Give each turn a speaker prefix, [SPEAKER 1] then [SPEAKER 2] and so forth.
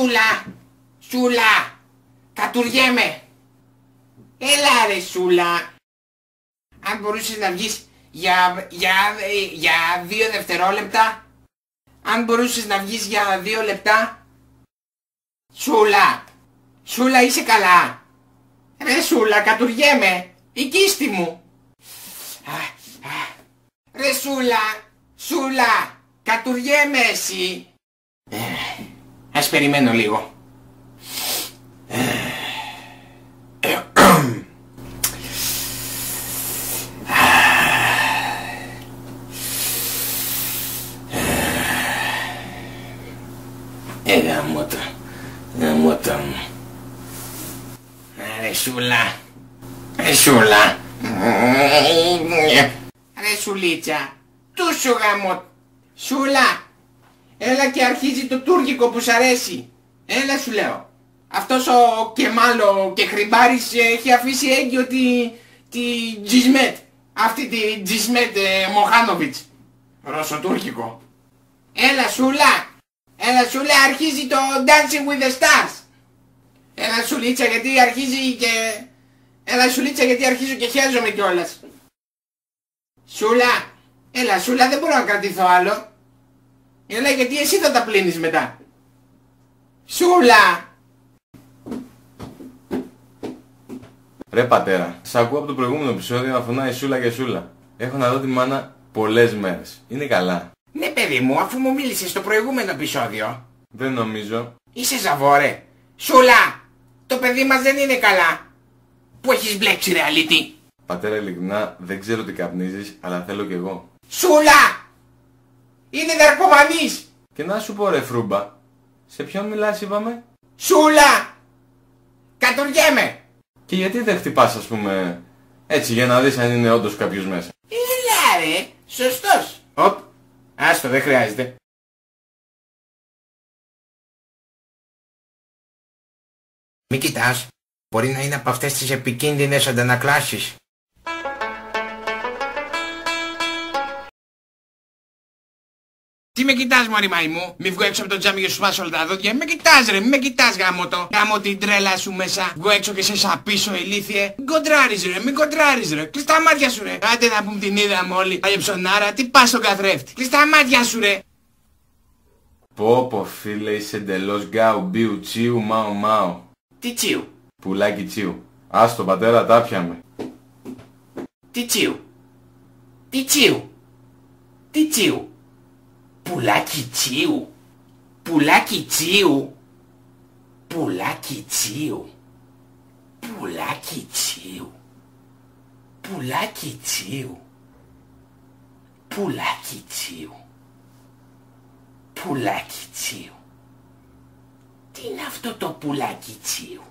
[SPEAKER 1] Σούλα, Σούλα, κατουριέμαι. Έλα ρε Σούλα. Αν μπορούσες να βγεις για 2 δευτερόλεπτα. Αν μπορούσες να βγεις για 2 λεπτά. Σούλα, Σούλα είσαι καλά? Ρε Σούλα, κατουριέμαι. Η κίστη μου. Ρε Σούλα, Σούλα, κατουριέμαι εσύ. Ας περιμένω λίγο. Γαμώτα μου. Ρε Σούλα, ρε Σούλα, ρε Σουλίτσα, τούσο γαμώ. Σούλα, έλα και αρχίζει το τουρκικό που σ' αρέσει. Έλα σου λέω. Αυτός ο Κεμάλο και Χρυμπάρης έχει αφήσει έγκυο τη Τζισμέτ. Αυτή τη Τζισμέτ Μοχάνοβιτς. Ρωσοτούρκικο. Έλα Σούλα. Έλα Σούλα, αρχίζει το Dancing with the Stars. Έλα Σουλίτσα γιατί αρχίζει και... Έλα Σουλίτσα γιατί αρχίζω και χέζομαι κιόλας. Σούλα. Έλα Σούλα, δεν μπορώ να κρατηθώ άλλο. Έλα γιατί εσύ θα τα πλύνεις μετά. Σούλα.
[SPEAKER 2] Ρε πατέρα, σ' ακούω από το προηγούμενο επεισόδιο να φωνάει Σούλα και Σούλα. Έχω να δω τη μάνα πολλές μέρες. Είναι καλά?
[SPEAKER 1] Ναι παιδί μου, αφού μου μίλησες στο προηγούμενο επεισόδιο.
[SPEAKER 2] Δεν νομίζω.
[SPEAKER 1] Είσαι ζαβόρε. Σούλα, το παιδί μας δεν είναι καλά. Που έχεις μπλέξει ρε αλήτη.
[SPEAKER 2] Πατέρα, ειλικρινά δεν ξέρω τι καπνίζεις, αλλά θέλω κι εγώ.
[SPEAKER 1] Σούλα! Είναι ναρκωμανής.
[SPEAKER 2] Και να σου πω ρε Φρούμπα, σε ποιον μιλάς είπαμε?
[SPEAKER 1] Σούλα! Κατουριέμαι.
[SPEAKER 2] Και γιατί δεν χτυπάς ας πούμε έτσι για να δεις αν είναι όντως κάποιος μέσα?
[SPEAKER 1] Έλα ρε, σωστός. Οπ, άστο δεν χρειάζεται. Μη κοιτάς, μπορεί να είναι από αυτές τις επικίνδυνες αντανακλάσεις. Τι με κοιτάς μωρή μαϊμού, μη βγω έξω από το τζάμι και σου σπάσω όλα τα δόντια. Με κοιτάς ρε, μη με κοιτάς γάμο το. Γάμο την τρέλα σου μέσα, βγω έξω και σε σαπίσω ηλίθιε. Μην κοντράρεις ρε, μην κοντράρεις ρε, κλείς τα μάτια σου ρε. Άντε να πούμε την είδαμε όλοι, παλιε ψωνάρα, τι πας στον καθρέφτη. Κλείς τα μάτια σου ρε.
[SPEAKER 2] Πω φίλε, είσαι εντελώς γκάου μπιου τσίου μάου μάου.
[SPEAKER 1] Τι τσίου?
[SPEAKER 2] Πουλάκι τσίου. Άστο πατέρα, τα πιαμε.
[SPEAKER 1] Τι τσίου? Τι τσίου? Τι τσίου? Πουλάκι τσίου. Πουλάκι τσίου. Πουλάκι τσίου. Πουλάκι τσίου. Πουλάκι τσίου. Πουλάκι τσίου. Πουλάκι τσίου. Τι είναι αυτό το πουλάκι τσίου?